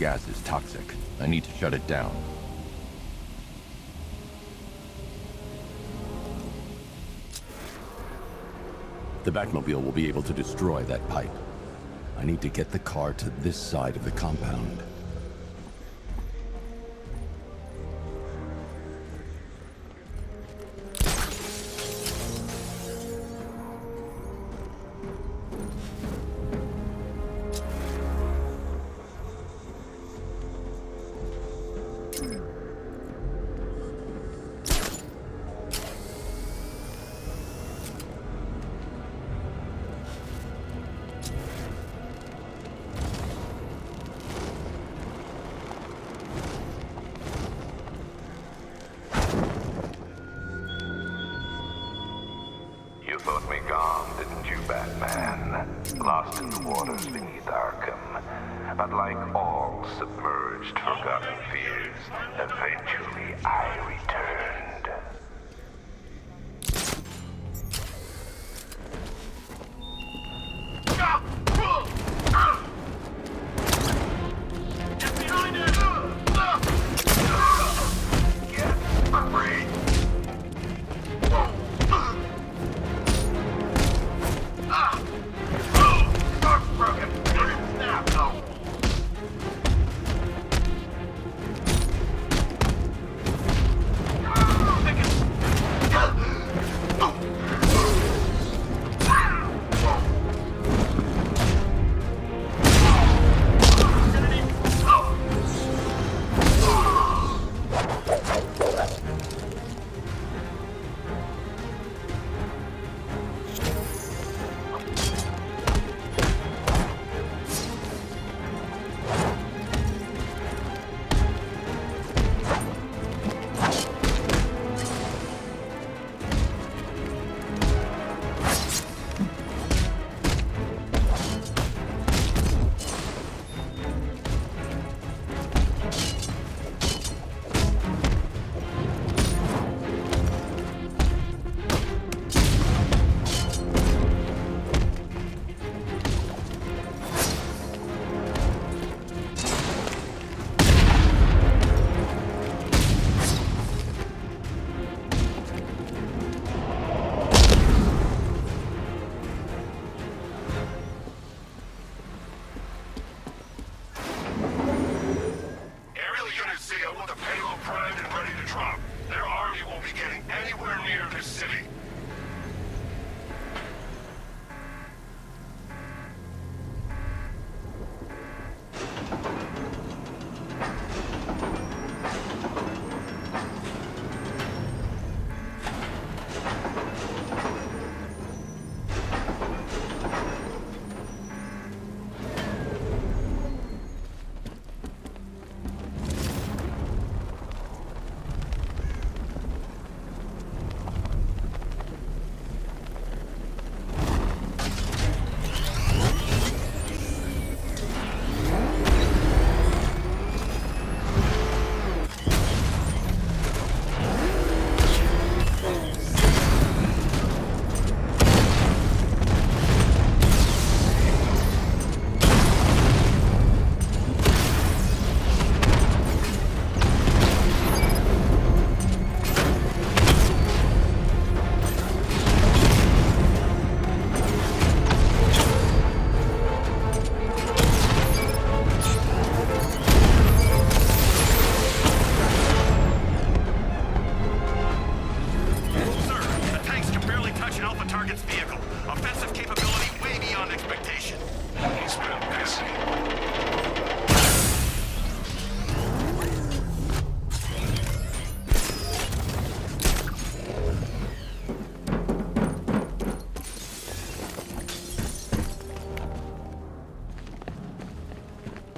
gas is toxic. I need to shut it down. The Batmobile will be able to destroy that pipe. I need to get the car to this side of the compound. You thought me gone, didn't you, Batman? Lost in the waters beneath Arkham. But like all submerged, forgotten fears, eventually I returned. Get behind it! Yes, I'm free! Broken. Snap. No.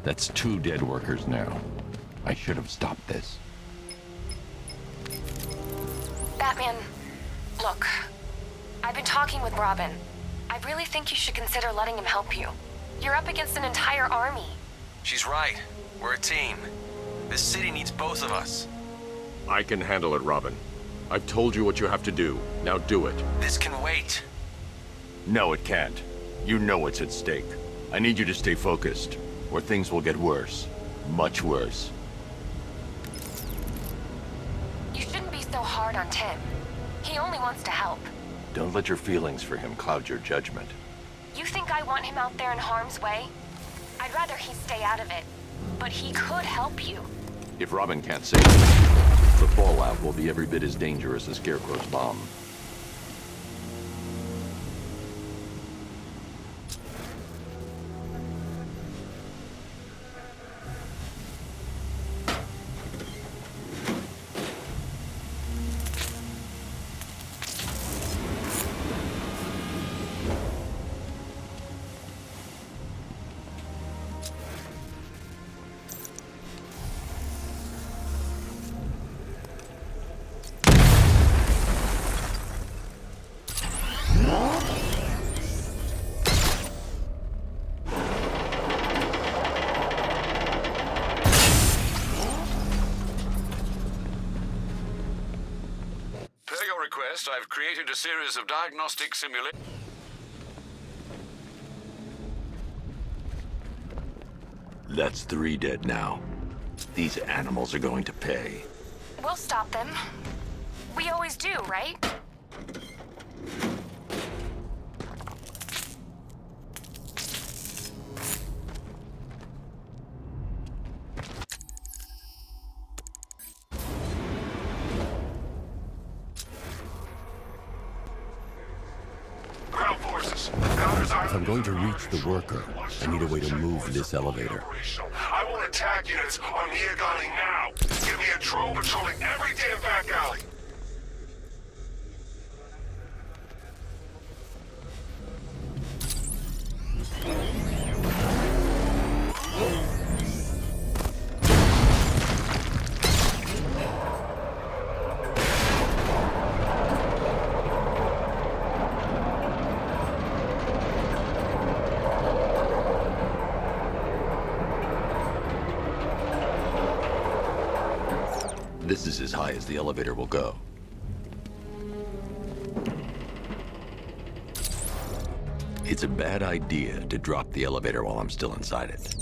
That's 2 dead workers now. I should have stopped this. Batman, look. I've been talking with Robin. I really think you should consider letting him help you. You're up against an entire army. She's right. We're a team. This city needs both of us. I can handle it, Robin. I've told you what you have to do. Now do it. This can wait. No, it can't. You know what's at stake. I need you to stay focused, or things will get worse. Much worse. You shouldn't be so hard on Tim. He only wants to help. Don't let your feelings for him cloud your judgment. You think I want him out there in harm's way? I'd rather he stay out of it. But he could help you. If Robin can't save him, the fallout will be every bit as dangerous as Scarecrow's bomb. I've created a series of diagnostic simulations. That's 3 dead now. These animals are going to pay. We'll stop them. We always do, right? If I'm going to reach the worker, I need a way to move this elevator. I want attack units on Neogani now. Give me a drone patrolling every damn back alley. This is as high as the elevator will go. It's a bad idea to drop the elevator while I'm still inside it.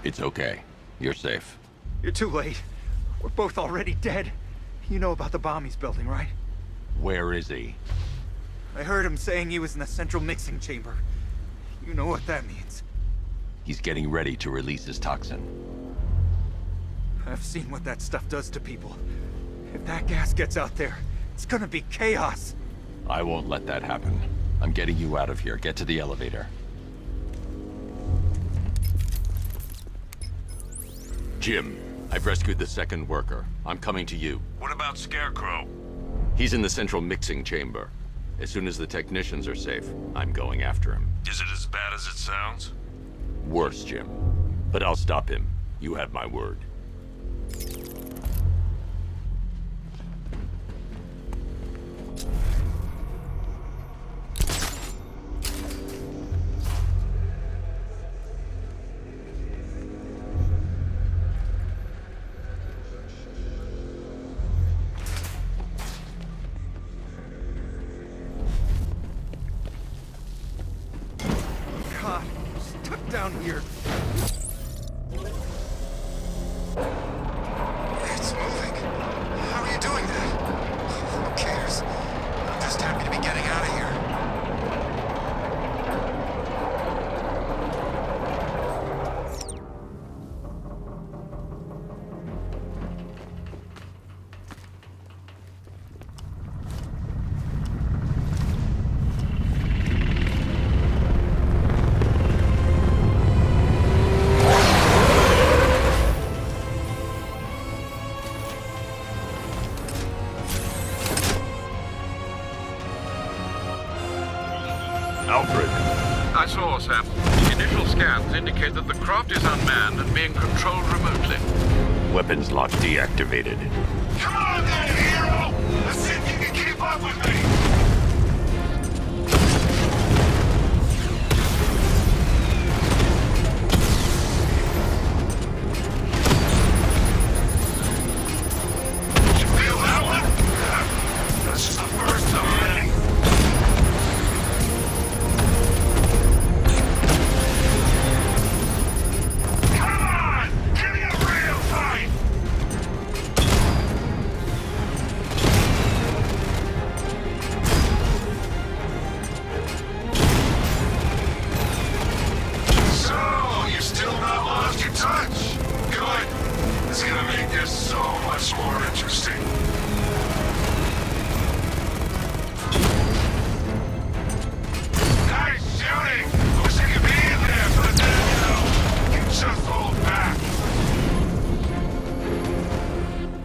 It's okay. You're safe. You're too late. We're both already dead. You know about the bomb he's building, right? Where is he? I heard him saying he was in the central mixing chamber. You know what that means. He's getting ready to release his toxin. I've seen what that stuff does to people. If that gas gets out there, it's gonna be chaos. I won't let that happen. I'm getting you out of here. Get to the elevator. Jim, I've rescued the second worker. I'm coming to you. What about Scarecrow? He's in the central mixing chamber. As soon as the technicians are safe, I'm going after him. Is it as bad as it sounds? Worse, Jim. But I'll stop him. You have my word. God, I'm stuck down here. It's moving. How are you doing that? Who cares? I'm just happy to be getting out of here. Alfred! I saw, Sam. The initial scans indicate that the craft is unmanned and being controlled remotely. Weapons lock deactivated. Come on then, hero! Let's see if you can keep up with me! Did you feel that one? That's just the first of many. Come on! Give me a real fight! So, you still not lost your touch? Good. It's gonna make this so much more interesting. Nice shooting! Wish I could be in there, but then, you just hold back.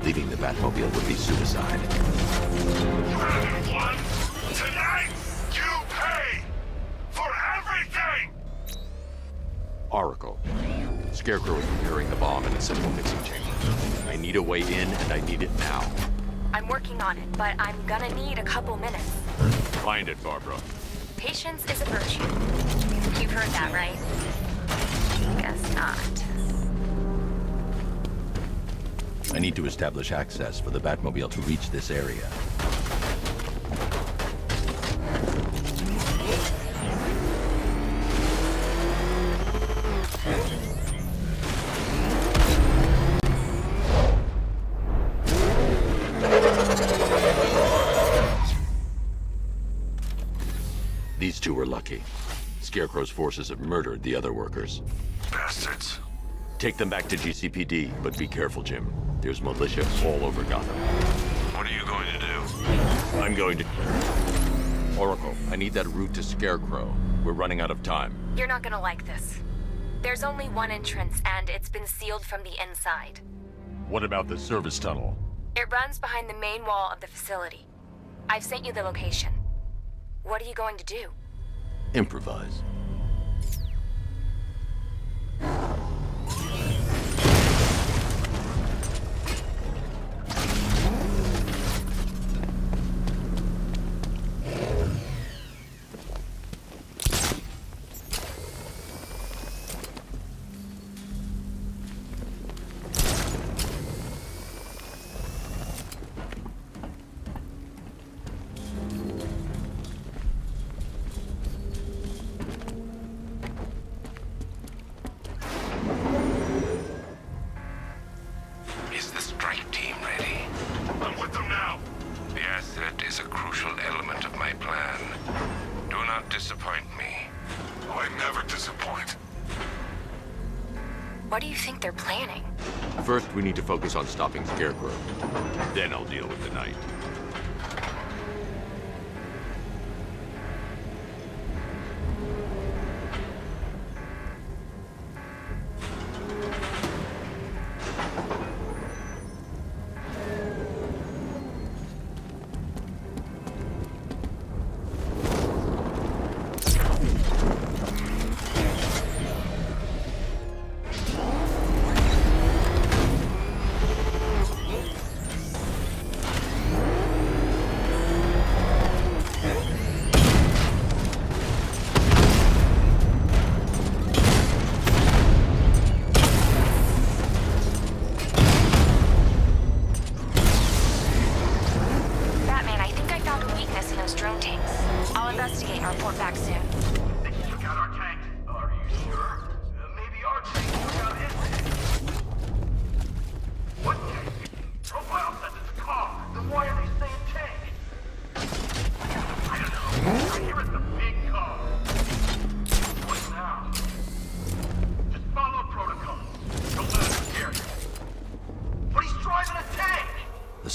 Leaving the Batmobile would be suicide. Round one. Tonight, you pay for everything! Oracle. Scarecrow is preparing the bomb in the central mixing chamber. I need a way in, and I need it now. I'm working on it, but I'm gonna need a couple minutes. Find it, Barbara. Patience is a virtue. You've heard that, right? Guess not. I need to establish access for the Batmobile to reach this area. These two were lucky. Scarecrow's forces have murdered the other workers. Bastards. Take them back to GCPD, but be careful, Jim. There's militia all over Gotham. What are you going to do? I'm going to... Oracle, I need that route to Scarecrow. We're running out of time. You're not gonna like this. There's only one entrance, and it's been sealed from the inside. What about the service tunnel? It runs behind the main wall of the facility. I've sent you the location. What are you going to do? Improvise. Is the strike team ready? I'm with them now. The asset is a crucial element of my plan. Do not disappoint me. Oh, I never disappoint. What do you think they're planning? First, we need to focus on stopping Scarecrow. Then I'll deal with the Knight.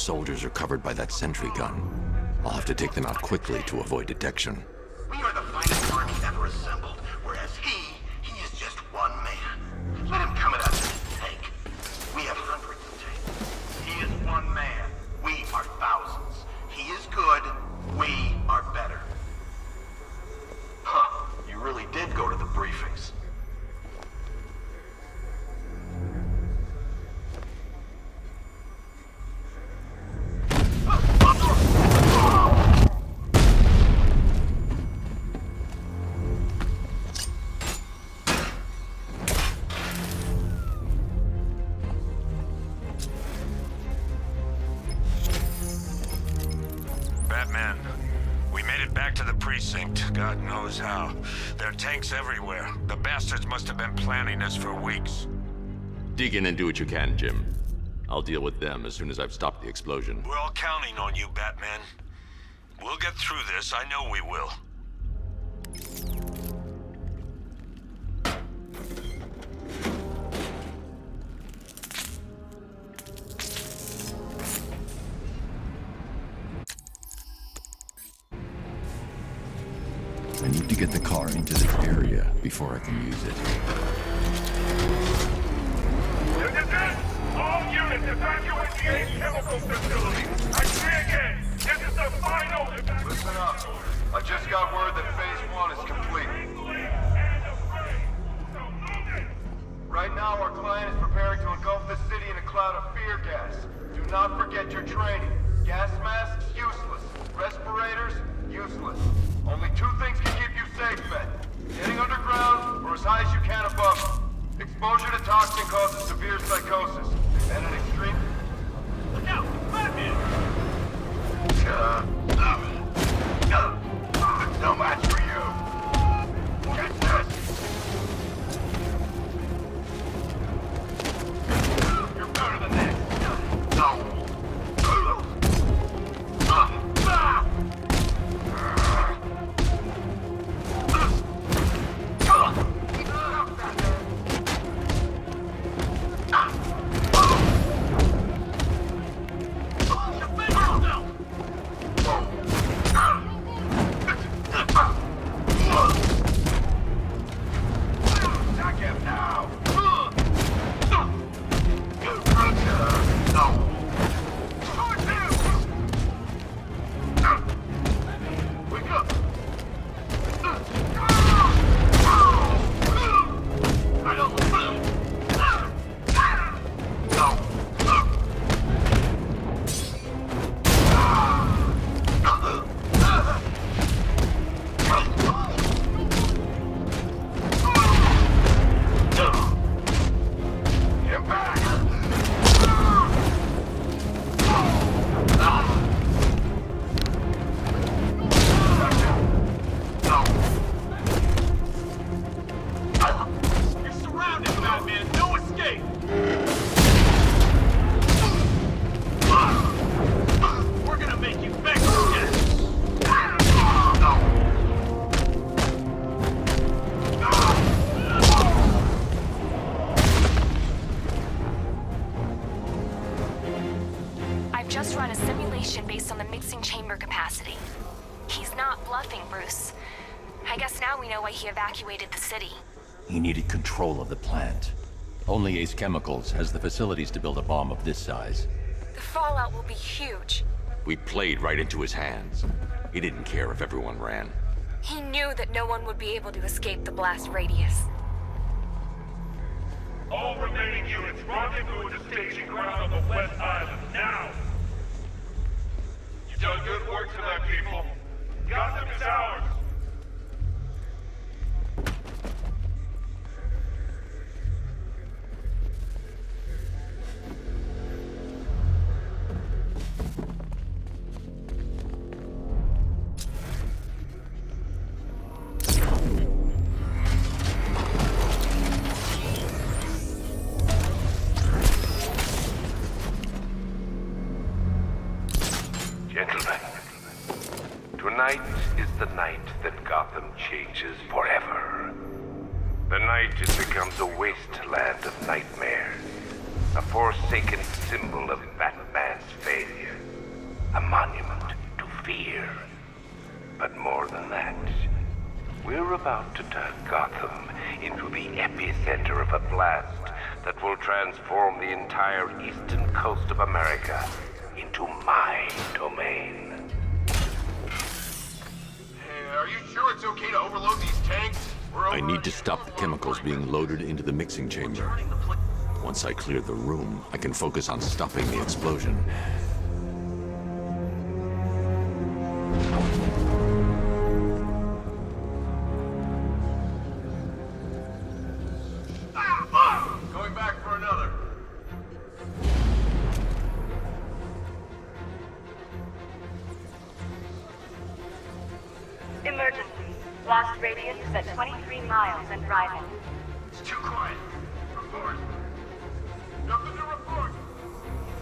soldiers are covered by that sentry gun. I'll have to take them out quickly to avoid detection. We are the finest army ever assembled, whereas he is just one man. Let him come at us in his tank. We have hundreds of tanks. He is one man. We are thousands. He is good. We are better. Huh. You really did go to the briefings. Batman, we made it back to the precinct. God knows how. There are tanks everywhere. The bastards must have been planning this for weeks. Dig in and do what you can, Jim. I'll deal with them as soon as I've stopped the explosion. We're all counting on you, Batman. We'll get through this. I know we will. I need to get the car into this area before I can use it. All units evacuate the Ace Chemical Facility. I say again, this is the final evacuation. Listen up. I just got word that Phase 1 is complete. Right now, our client is preparing to engulf the city in a cloud of fear gas. Do not forget your training. Gas masks, useless. Respirators, useless. Only two things can keep you safe, Ben. Getting underground, or as high as you can above. Exposure to toxin causes severe psychosis. And an extreme... Look out! Batman! No match for you. Get this! You're better than this. No. Based on the mixing chamber capacity. He's not bluffing, Bruce. I guess now we know why he evacuated the city. He needed control of the plant. Only Ace Chemicals has the facilities to build a bomb of this size. The fallout will be huge. We played right into his hands. He didn't care if everyone ran. He knew that no one would be able to escape the blast radius. All remaining units, rendezvous at the staging ground on the West Island, now! You've done good work tonight, people. Gotham is ours! Gentlemen, tonight is the night that Gotham changes forever. The night it becomes a wasteland of nightmares, a forsaken symbol of Batman's failure. a monument to fear. But more than that, we're about to turn Gotham into the epicenter of a blast that will transform the entire eastern coast of America into my domain. Hey, are you sure it's okay to overload these tanks? I need to stop the chemicals being loaded into the mixing chamber. Once I clear the room, I can focus on stopping the explosion. Going back for another. Emergency. Blast radius is at 23 miles and rising. It's too quiet. Report. Nothing to report.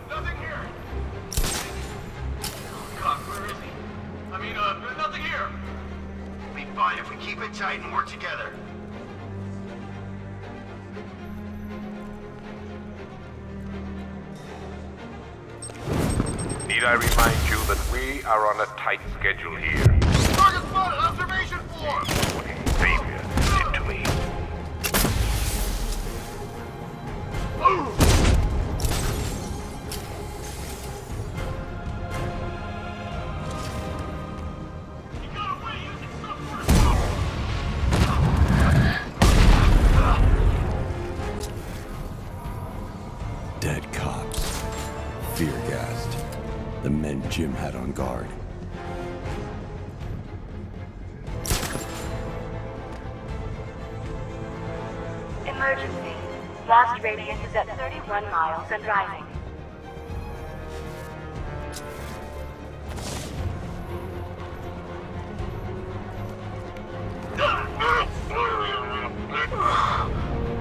Nothing here. Oh, God, where is he? I mean, nothing here. We'll be fine if we keep it tight and work together. Need I remind you that we are on a tight schedule here? Target spotted! Observation form! Savior, sit to me. He got away using software! Dead cops. Fear-gassed. The men Jim had on guard. Emergency. Blast radius is at 31 miles and rising.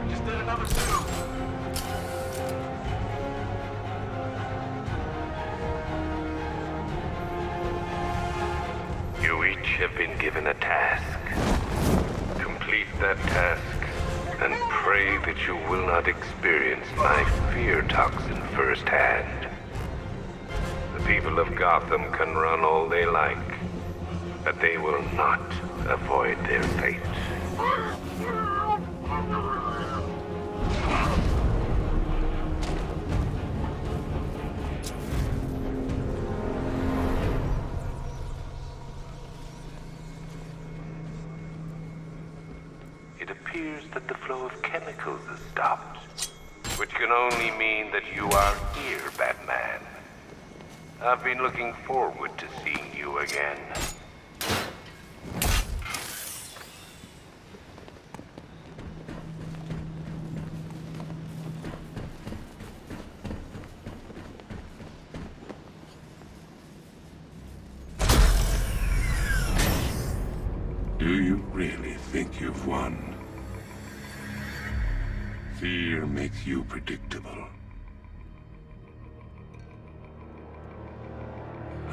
Just did another two. You each have been given a task. Complete that task, and pray that you will not experience my fear toxin firsthand. The people of Gotham can run all they like, but they will not avoid their fate. It appears that the flow of chemicals has stopped, which can only mean that you are here, Batman. I've been looking forward to seeing you again. Do you really think you've won? Fear makes you predictable.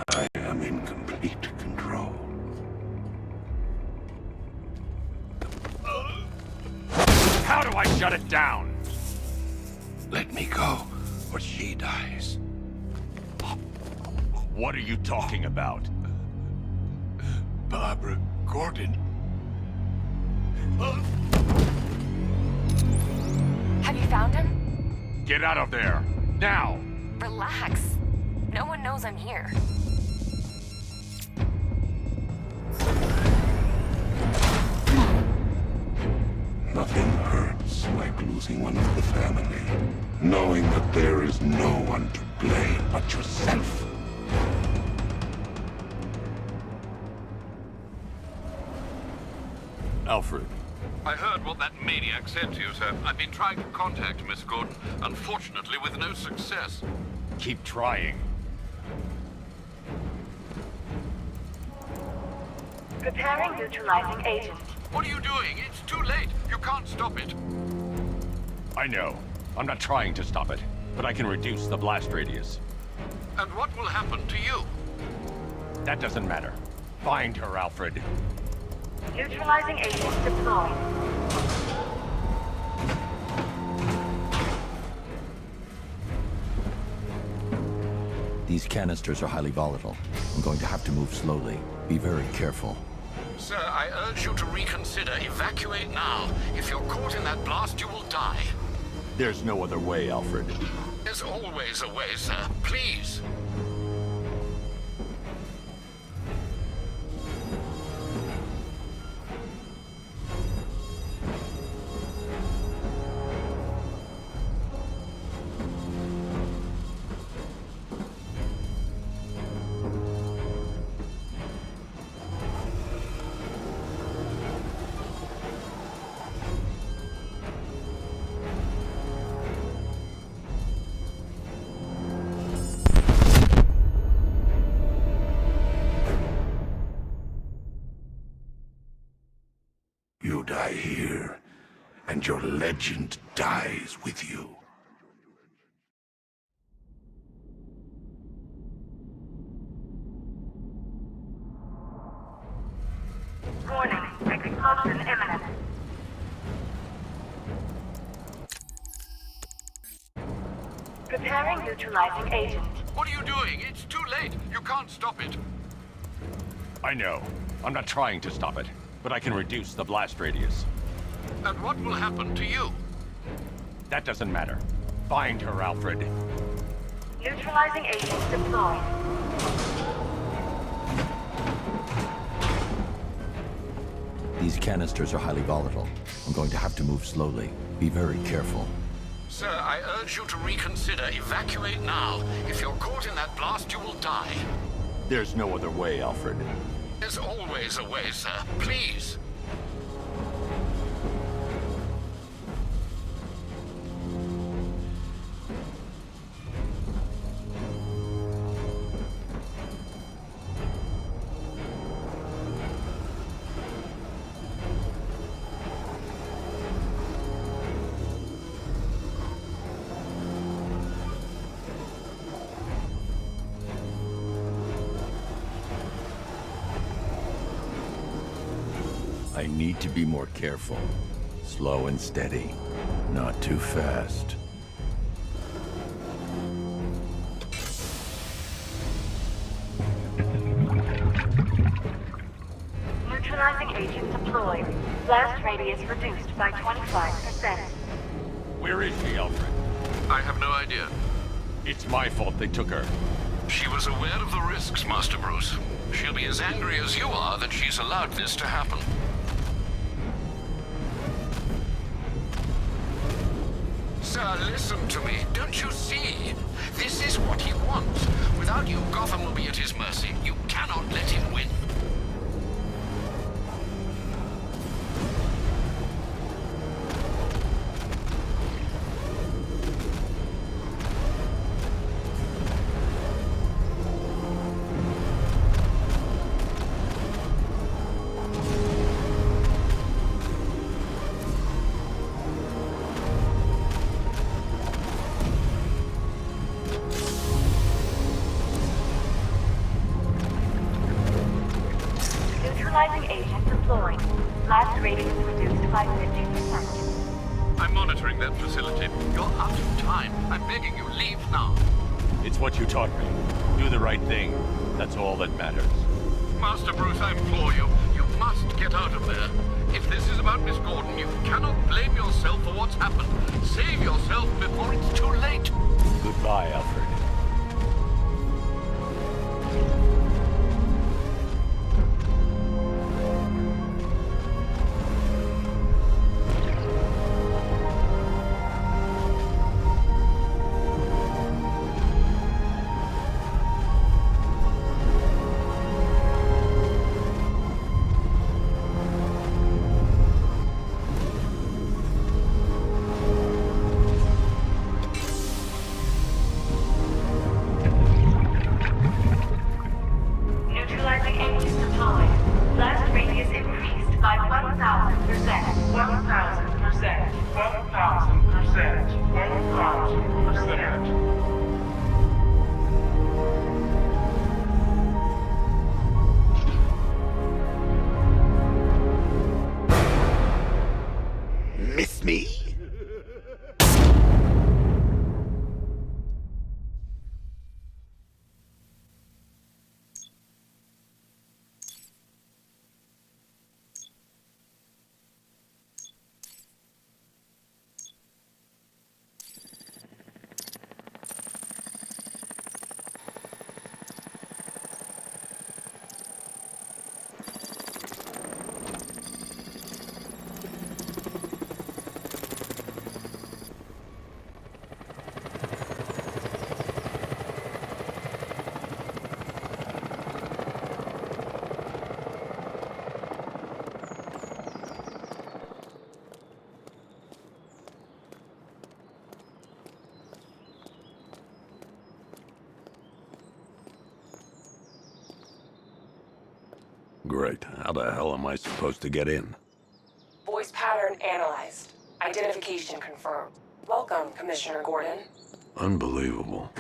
I am in complete control. How do I shut it down? Let me go, or she dies. What are you talking about? Barbara Gordon. Have you found him? Get out of there! Now! Relax. No one knows I'm here. Nothing hurts like losing one of the family. Knowing that there is no one to blame but yourself. Alfred. I heard what that maniac said to you, sir. I've been trying to contact Miss Gordon, unfortunately with no success. Keep trying. Preparing neutralizing agent. What are you doing? It's too late. You can't stop it. I know. I'm not trying to stop it, but I can reduce the blast radius. And what will happen to you? That doesn't matter. Find her, Alfred. Neutralizing agent deployed. These These canisters are highly volatile. I'm going to have to move slowly. Be very careful. Sir, I urge you to reconsider. Evacuate now. If you're caught in that blast, you will die. There's no other way, Alfred. There's always a way, sir. Please. You die here, and your legend dies with you. Warning, explosion imminent. Preparing neutralizing agent. What are you doing? It's too late. You can't stop it. I know. I'm not trying to stop it, but I can reduce the blast radius. And what will happen to you? That doesn't matter. Find her, Alfred. Neutralizing agent deployed. These canisters are highly volatile. I'm going to have to move slowly. Be very careful. Sir, I urge you to reconsider. Evacuate now. If you're caught in that blast, you will die. There's no other way, Alfred. There's always a way, sir. Please. I need to be more careful. Slow and steady. Not too fast. Neutralizing agent deployed. Blast radius reduced by 25%. Where is she, Alfred? I have no idea. It's my fault they took her. She was aware of the risks, Master Bruce. She'll be as angry as you are that she's allowed this to happen. Sir, listen to me. Don't you see? This is what he wants. Without you, Gotham will be at his mercy. You cannot let him win. Neutralizing agent deployed. Blast radius reduced by 50%. I'm monitoring that facility. You're out of time. I'm begging you, leave now. It's what you taught me. Do the right thing. That's all that matters. Master Bruce, I implore you. You must get out of there. If this is about Miss Gordon, you cannot blame yourself for what's happened. Save yourself before it's too late. Goodbye, Alfred. Great. How the hell am I supposed to get in? Voice pattern analyzed. Identification confirmed. Welcome, Commissioner Gordon. Unbelievable.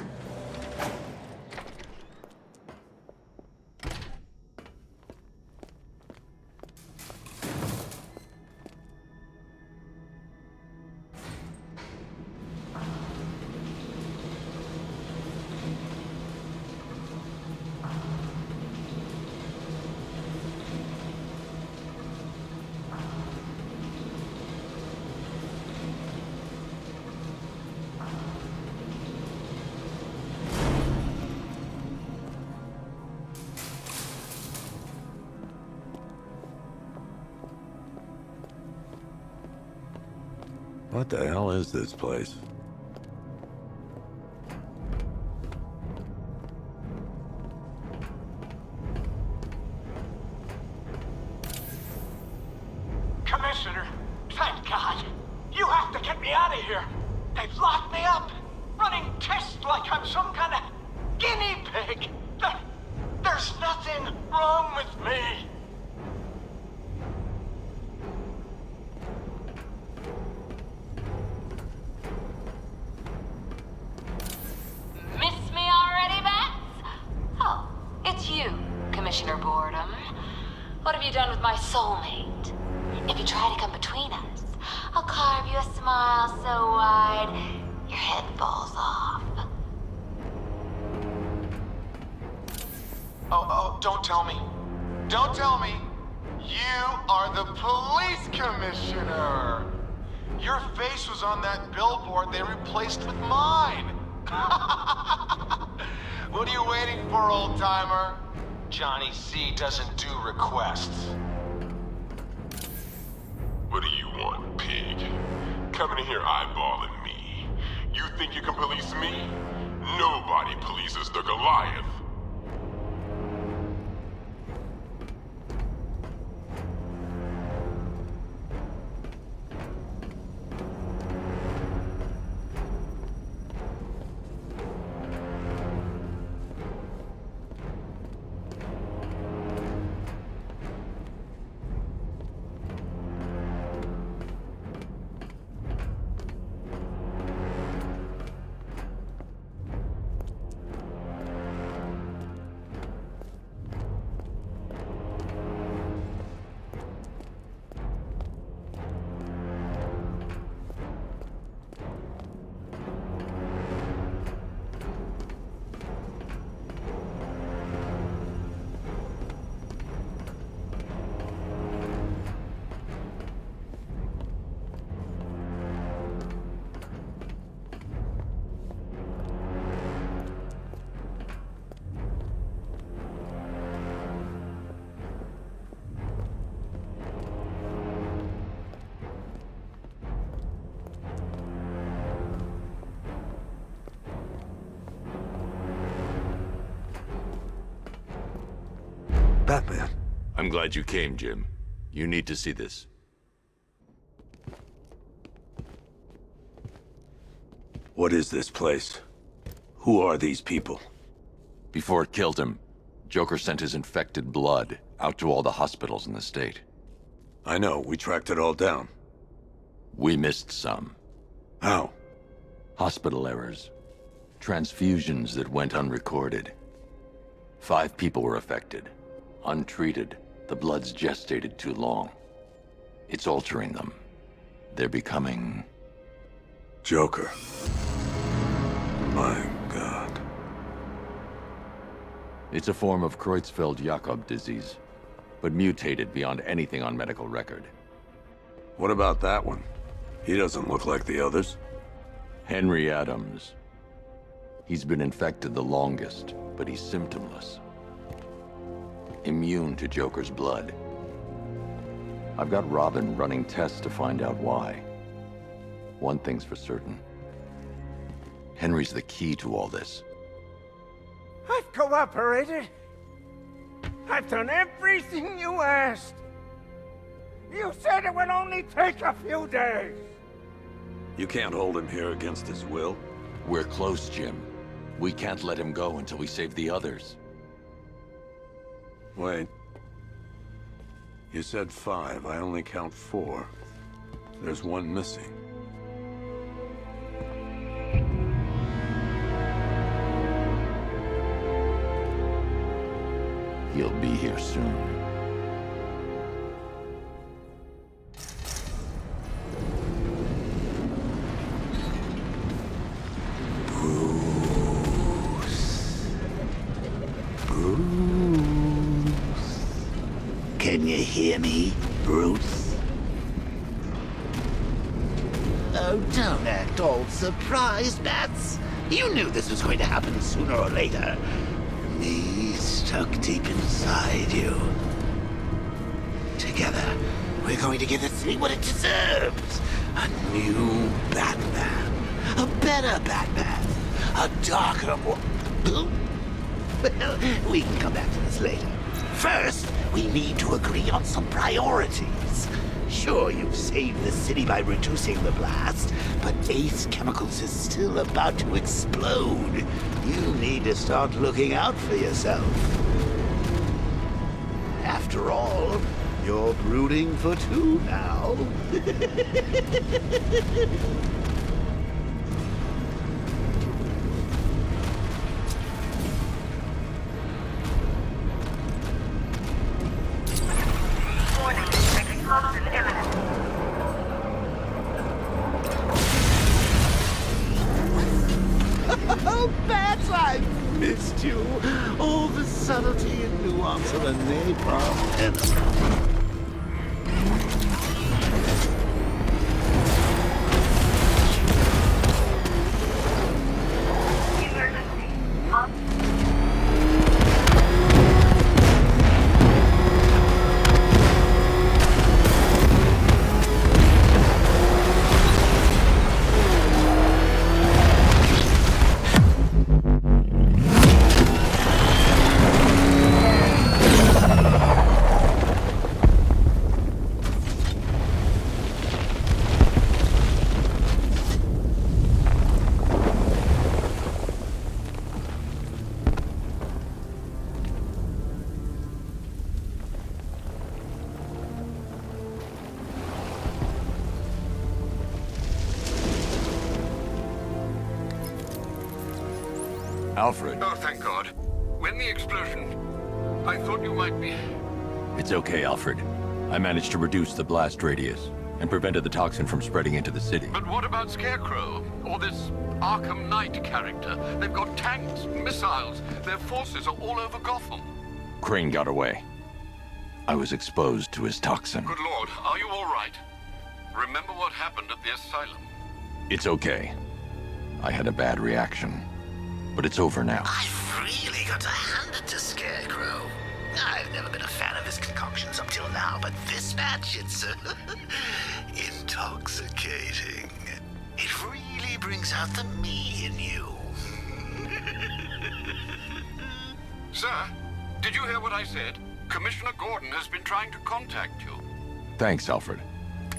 What the hell is this place? Commissioner, thank God. You have to get me out of here. They've locked me up, running tests like I'm some kind of guinea pig. There's nothing wrong with me. Miss me already, Bats? Oh, it's you, Commissioner Boredom. What have you done with my soulmate? If you try to come between us, I'll carve you a smile so wide, your head falls off. Oh, don't tell me. Don't tell me. You are the police commissioner. Your face was on that billboard they replaced with mine. What are you waiting for, old-timer? Johnny C doesn't do requests. What do you want, pig? Coming in here eyeballing me. You think you can police me? Nobody polices the Goliath. Batman. I'm glad you came, Jim. You need to see this. What is this place? Who are these people? Before it killed him, Joker sent his infected blood out to all the hospitals in the state. I know, we tracked it all down. We missed some. How? Hospital errors. Transfusions that went unrecorded. 5 people were affected. Untreated, the blood's gestated too long. It's altering them. They're becoming... Joker. My God. It's a form of Creutzfeldt-Jakob disease, but mutated beyond anything on medical record. What about that one? He doesn't look like the others. Henry Adams. He's been infected the longest, but he's symptomless. Immune to Joker's blood. I've got Robin running tests to find out why. One thing's for certain. Henry's the key to all this. I've cooperated. I've done everything you asked. You said it would only take a few days. You can't hold him here against his will. We're close, Jim. We can't let him go until we save the others. Wait. You said 5. I only count 4. There's one missing. He'll be here soon. Can you hear me, Bruce? Oh, don't act all surprised, Bats. You knew this was going to happen sooner or later. Me stuck deep inside you. Together, we're going to give the city what it deserves. A new Batman. A better Batman. A darker one. Well, we can come back to this later. First, we need to agree on some priorities. Sure, you've saved the city by reducing the blast, but Ace Chemicals is still about to explode. You need to start looking out for yourself. After all, you're brooding for 2 now. Oh, Bats, I missed you. All the subtlety and nuance of a napalm enemy. Alfred. Oh, thank God. When the explosion... I thought you might be... It's okay, Alfred. I managed to reduce the blast radius and prevented the toxin from spreading into the city. But what about Scarecrow? Or this Arkham Knight character? They've got tanks, missiles. Their forces are all over Gotham. Crane got away. I was exposed to his toxin. Good Lord, are you all right? Remember what happened at the asylum? It's okay. I had a bad reaction. But it's over now. I've really got to hand it to Scarecrow. I've never been a fan of his concoctions up till now, but this match, it's intoxicating. It really brings out the me in you. Sir, did you hear what I said? Commissioner Gordon has been trying to contact you. Thanks, Alfred.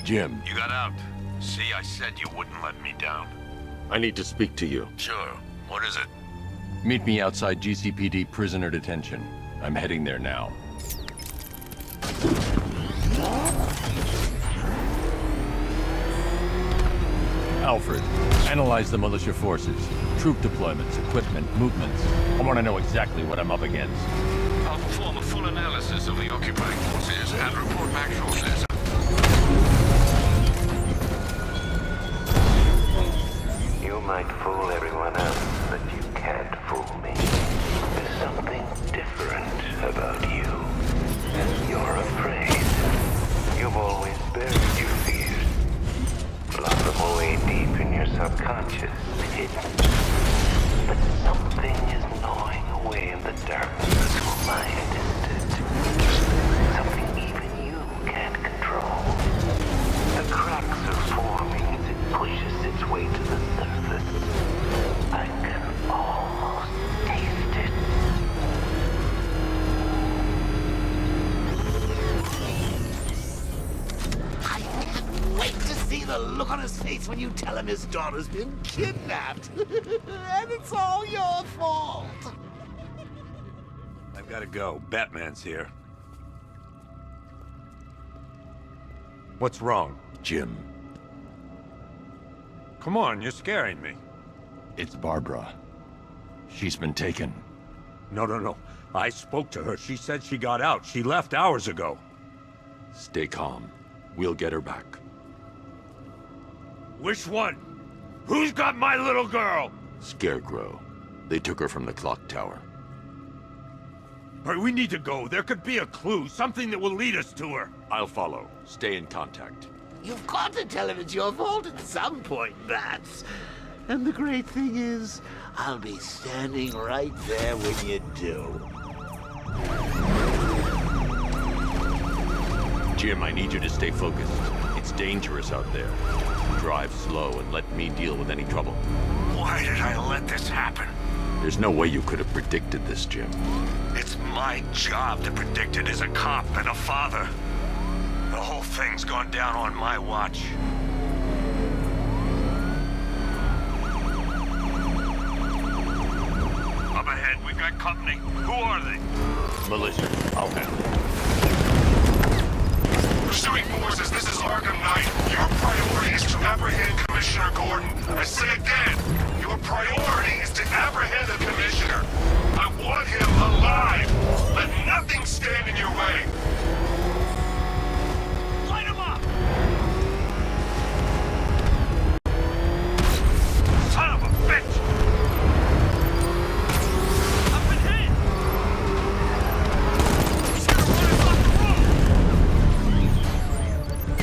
Jim. You got out. See, I said you wouldn't let me down. I need to speak to you. Sure. What is it? Meet me outside GCPD prisoner detention. I'm heading there now. Alfred, analyze the militia forces, troop deployments, equipment, movements. I want to know exactly what I'm up against. I'll perform a full analysis of the occupying forces and report back shortly, sir. You might fool everyone else, but you can't fool me. There's something different about you. And you're afraid. You've always buried your fears. Locked them away deep in your subconscious, hidden. But something is gnawing away in the darkness of your mind, isn't it? Something even you can't control. The cracks are forming as it pushes its way to the surface. I can almost taste it. I can't wait to see the look on his face when you tell him his daughter's been kidnapped. And it's all your fault. I've got to go. Batman's here. What's wrong? Jim. Come on, you're scaring me. It's Barbara. She's been taken. No. I spoke to her. She said she got out. She left hours ago. Stay calm. We'll get her back. Which one? Who's got my little girl? Scarecrow. They took her from the clock tower. All right, we need to go. There could be a clue, something that will lead us to her. I'll follow. Stay in contact. You've got to tell him it's your fault at some point, Bats. And the great thing is, I'll be standing right there when you do. Jim, I need you to stay focused. It's dangerous out there. Drive slow and let me deal with any trouble. Why did I let this happen? There's no way you could have predicted this, Jim. It's my job to predict it as a cop and a father. The whole thing's gone down on my watch. Up ahead, we've got company. Who are they? Militia. I'll handle it. Pursuing forces, this is Arkham Knight. Your priority is to apprehend Commissioner Gordon. I say again, your priority is to apprehend the Commissioner. I want him alive. Let nothing stand in your way. Light him up! Son of a bitch! Up ahead! He's gonna run us off the road!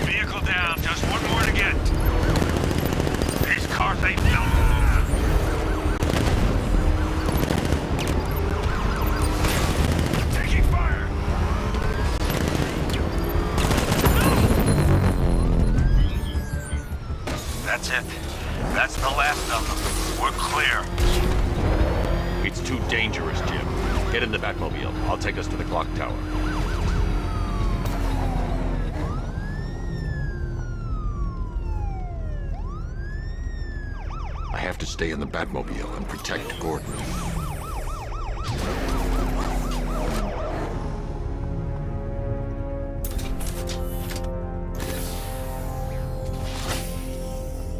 Vehicle down, just one more to get. These cars ain't built. Taking fire! That's it. That's the last of them. We're clear. It's too dangerous, Jim. Get in the Batmobile. I'll take us to the clock tower. I have to stay in the Batmobile and protect Gordon.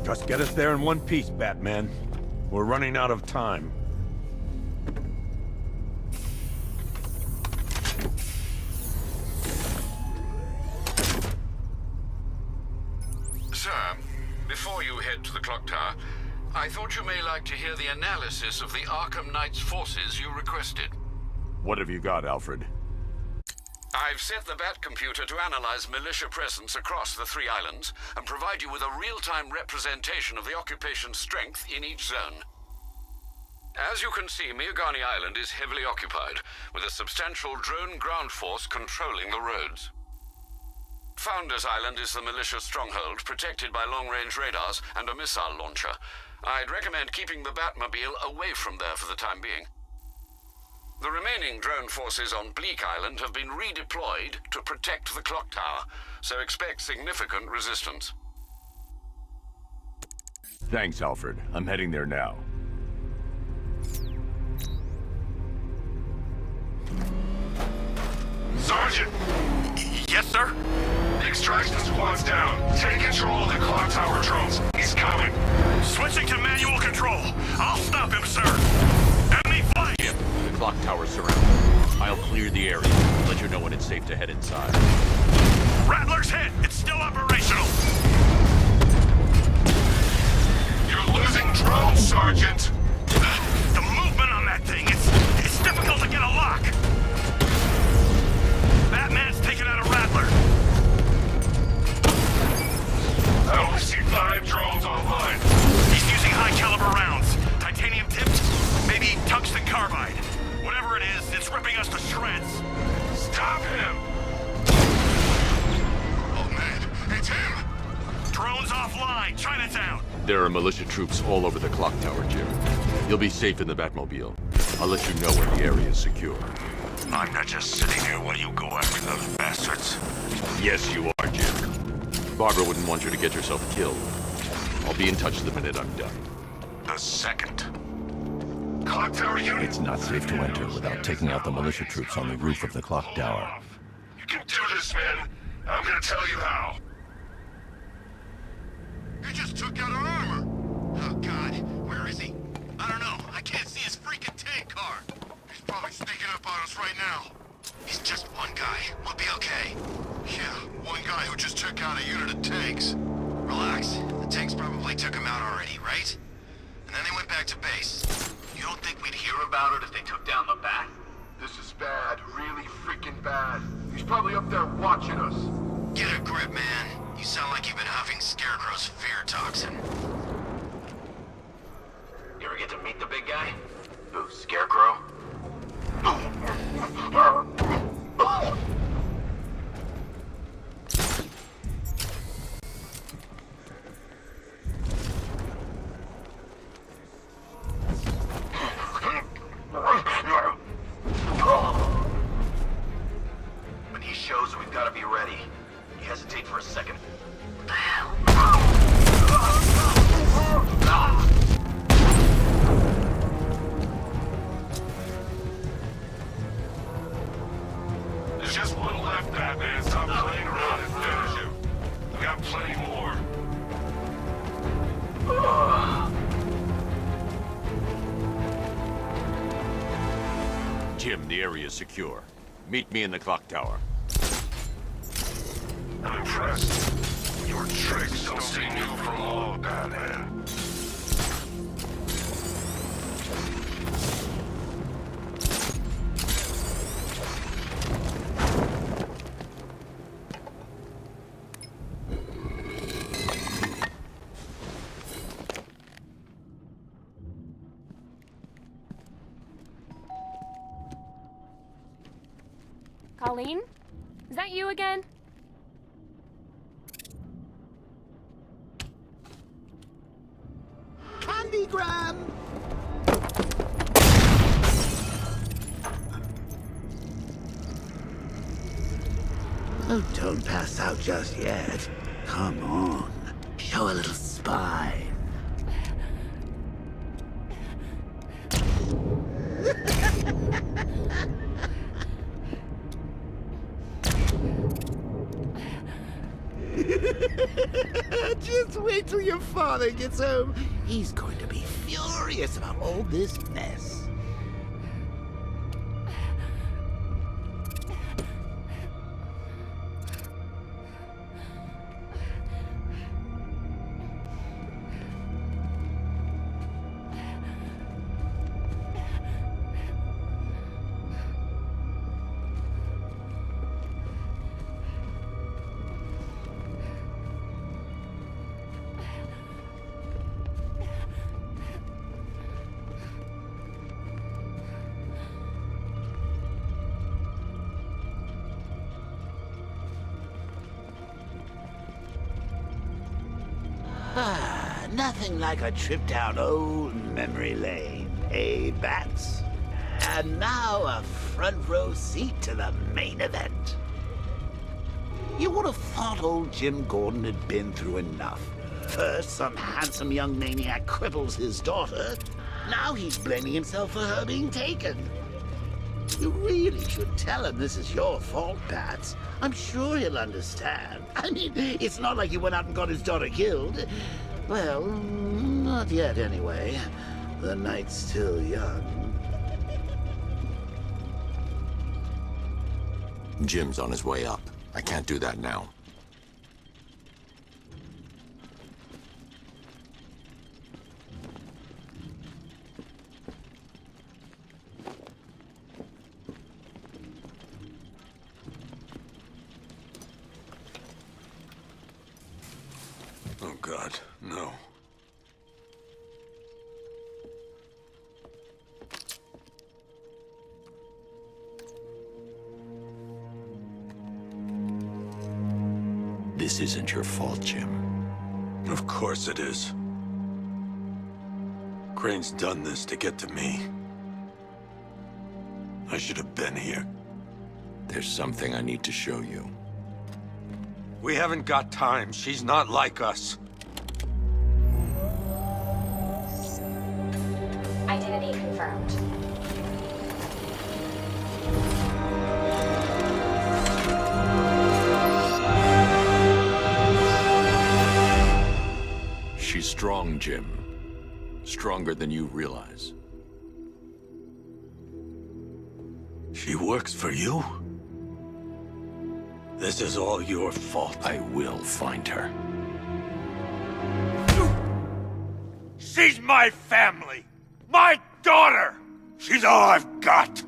Just get us there in one piece, Batman. We're running out of time. Sir, before you head to the clock tower, I thought you may like to hear the analysis of the Arkham Knight's forces you requested. What have you got, Alfred? I've set the Bat computer to analyze militia presence across the 3 islands and provide you with a real-time representation of the occupation's strength in each zone. As you can see, Miagani Island is heavily occupied, with a substantial drone ground force controlling the roads. Founders Island is the militia stronghold, protected by long-range radars and a missile launcher. I'd recommend keeping the Batmobile away from there for the time being. The remaining drone forces on Bleak Island have been redeployed to protect the clock tower, so expect significant resistance. Thanks, Alfred. I'm heading there now. Sergeant! Yes, sir? Extraction squad's down. Take control of the clock tower drones. He's coming. Switching to manual control. I'll stop him, sir. Enemy flank! Jim, the clock tower's surrounded. I'll clear the area. Let you know when it's safe to head inside. Rattler's hit. It's still operational. You're losing drones, Sergeant. The movement on that thing, it's difficult to get a lock. Batman's taken out a Rattler. I only see 5 drones online. He's using high-caliber rounds. Titanium tipped, maybe tungsten carbide. Whatever it is, it's ripping us to shreds. Stop him! Oh, man. It's him! Drones offline. Chinatown. There are militia troops all over the clock tower, Jim. You'll be safe in the Batmobile. I'll let you know when the area is secure. I'm not just sitting here while you go after those bastards. Yes, you are, Jim. Barbara wouldn't want you to get yourself killed. I'll be in touch the minute I'm done. The second. Clock tower unit. It's not safe to enter without taking out the militia troops on the roof of the clock tower. You can do this, man. I'm gonna tell you how. took out our armor. Oh, God. Where is he? I don't know. I can't see his freaking tank car. He's probably sneaking up on us right now. He's just one guy. We'll be okay. Yeah, one guy who just took out a unit of tanks. Relax. The tanks probably took him out already, right? And then they went back to base. You don't think we'd hear about it if they took down the bat? This is bad. Really freaking bad. He's probably up there watching us. Get a grip, man. You sound like you've been huffing Scarecrow's fear toxin. You ever get to meet the big guy? Who, Scarecrow? When he shows, we've got to be ready. You hesitate for a second. There's just one left, Batman. Stop playing around and finish him. We got plenty more. Jim, the area is secure. Meet me in the clock tower. I'm impressed. Your tricks don't seem new from old, Batman. Colleen? Is that you again? Candygram! Oh, don't pass out just yet. Come on. Show a little spine. Just wait till your father gets home. He's going to be furious about all this mess. Nothing like a trip down old memory lane, eh, Bats? And now a front row seat to the main event. You would have thought old Jim Gordon had been through enough. First, some handsome young maniac cripples his daughter. Now he's blaming himself for her being taken. You really should tell him this is your fault, Bats. I'm sure he'll understand. I mean, it's not like you went out and got his daughter killed. Well, not yet anyway. The night's still young. Jim's on his way up. I can't do that now. Oh, God, no. This isn't your fault, Jim. Of course it is. Crane's done this to get to me. I should have been here. There's something I need to show you. We haven't got time. She's not like us. Identity confirmed. She strong, Jim. Stronger than you realize. She works for you? This is all your fault. I will find her. She's my family! My daughter! She's all I've got!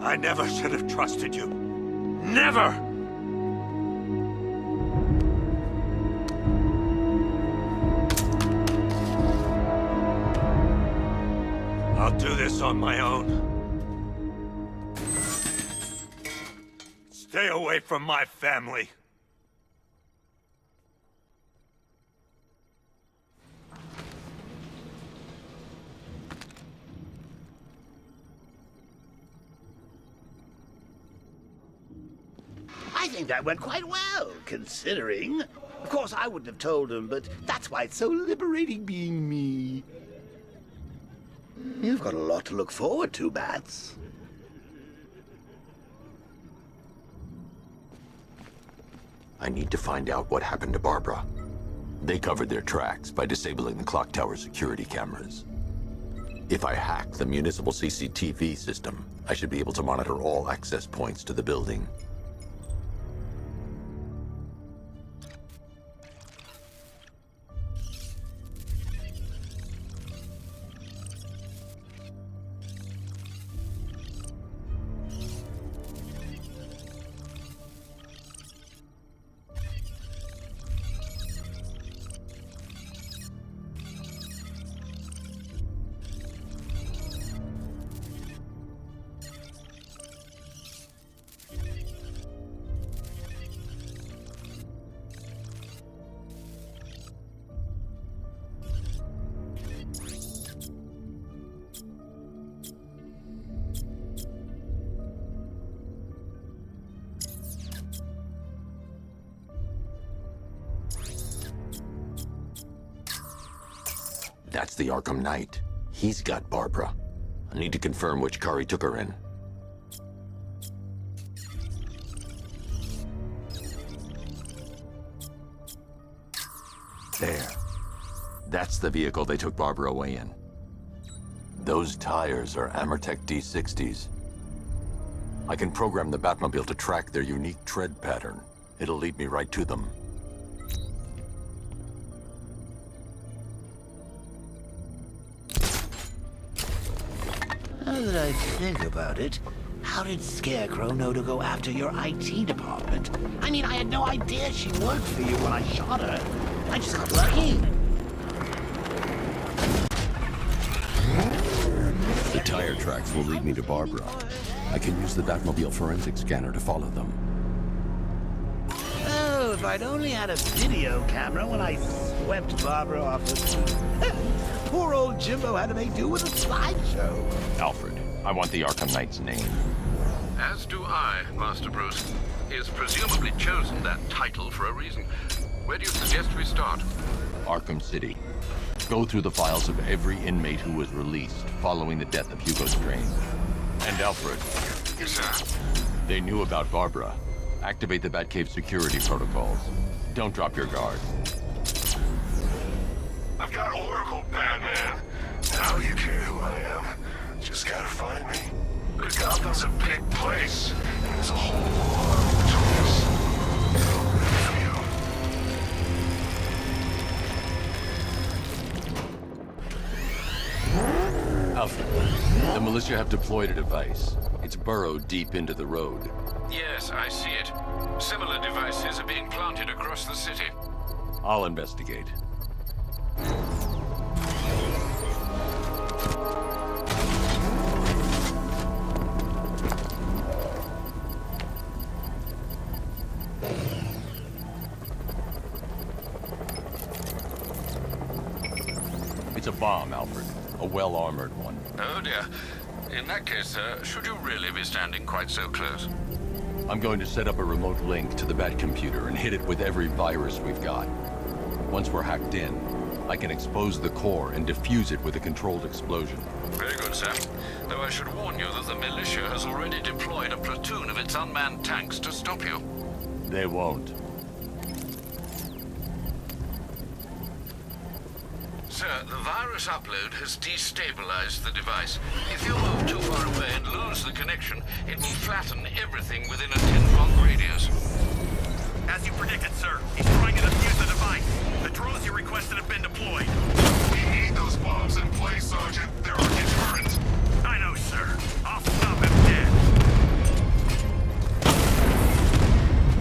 I never should have trusted you. Never! I'll do this on my own. Stay away from my family. I think that went quite well, considering. Of course, I wouldn't have told him, but that's why it's so liberating being me. You've got a lot to look forward to, Bats. I need to find out what happened to Barbara. They covered their tracks by disabling the clock tower security cameras. If I hack the municipal CCTV system, I should be able to monitor all access points to the building. That's the Arkham Knight. He's got Barbara. I need to confirm which car he took her in. There. That's the vehicle they took Barbara away in. Those tires are Amertech D60s. I can program the Batmobile to track their unique tread pattern. It'll lead me right to them. Now that I think about it, how did Scarecrow know to go after your IT department? I mean, I had no idea she worked for you when I shot her. I just got lucky. The tire tracks will lead me to Barbara. I can use the Batmobile forensic scanner to follow them. Oh, if I'd only had a video camera when I swept Barbara off her. Poor old Jimbo had to make do with a slideshow. Alfred, I want the Arkham Knight's name. As do I, Master Bruce. He has presumably chosen that title for a reason. Where do you suggest we start? Arkham City. Go through the files of every inmate who was released following the death of Hugo Strange. And Alfred. Yes, sir. They knew about Barbara. Activate the Batcave security protocols. Don't drop your guard. I've got Oracle, Batman. Now you care who I am. Just gotta find me. But Gotham's a big place, and there's a whole lot between us. Alfred, the militia have deployed a device. It's burrowed deep into the road. Yes, I see it. Similar devices are being planted across the city. I'll investigate. It's a bomb, Alfred. A well-armored one. Oh dear. In that case, sir, should you really be standing quite so close? I'm going to set up a remote link to the Bat computer and hit it with every virus we've got. Once we're hacked in, I can expose the core and defuse it with a controlled explosion. Very good, sir. Though I should warn you that the militia has already deployed a platoon of its unmanned tanks to stop you. They won't. Sir, the virus upload has destabilized the device. If you move too far away and lose the connection, it will flatten everything within a 10-block radius. As you predicted, sir. He's trying to defuse the device. The drones you requested have been deployed. We need those bombs in place, Sergeant. They're our deterrent. I know, sir. I'll stop him dead.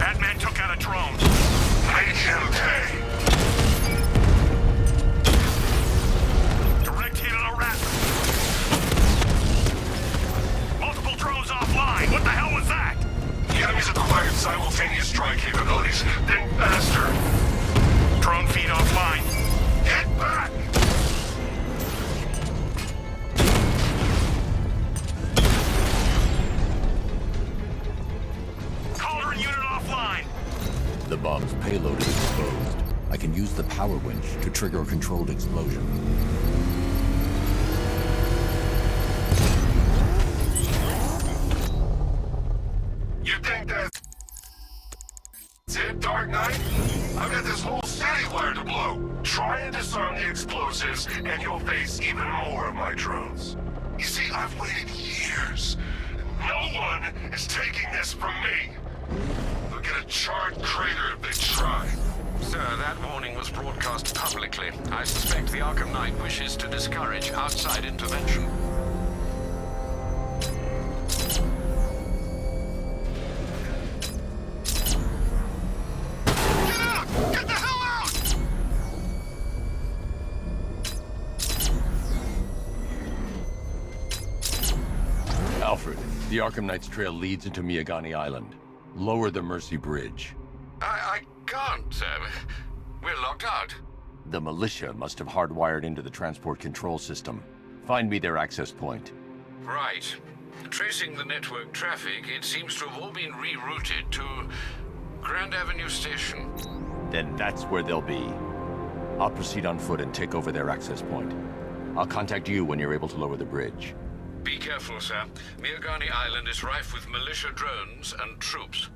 Batman took out a drone. Make him pay. Direct hit on a rat. Multiple drones offline. What the hell was that? The enemy's acquired simultaneous strike capabilities. Think faster. Drone feed offline. Get back! Caller and unit offline. The bomb's payload is exposed. I can use the power winch to trigger a controlled explosion. You think that's it, Dark Knight? I've got this whole city wired to blow. Try and disarm the explosives, and you'll face even more of my drones. You see, I've waited years. No one is taking this from me. They'll get a charred crater if they try. Sir, that warning was broadcast publicly. I suspect the Arkham Knight wishes to discourage outside intervention. Get out! Get the hell out! Alfred, the Arkham Knight's trail leads into Miyagani Island. Lower the Mercy Bridge. I can't, sir. We're locked out. The militia must have hardwired into the transport control system. Find me their access point. Right. Tracing the network traffic, it seems to have all been rerouted to Grand Avenue Station. Then that's where they'll be. I'll proceed on foot and take over their access point. I'll contact you when you're able to lower the bridge. Be careful, sir. Miyagani Island is rife with militia drones and troops.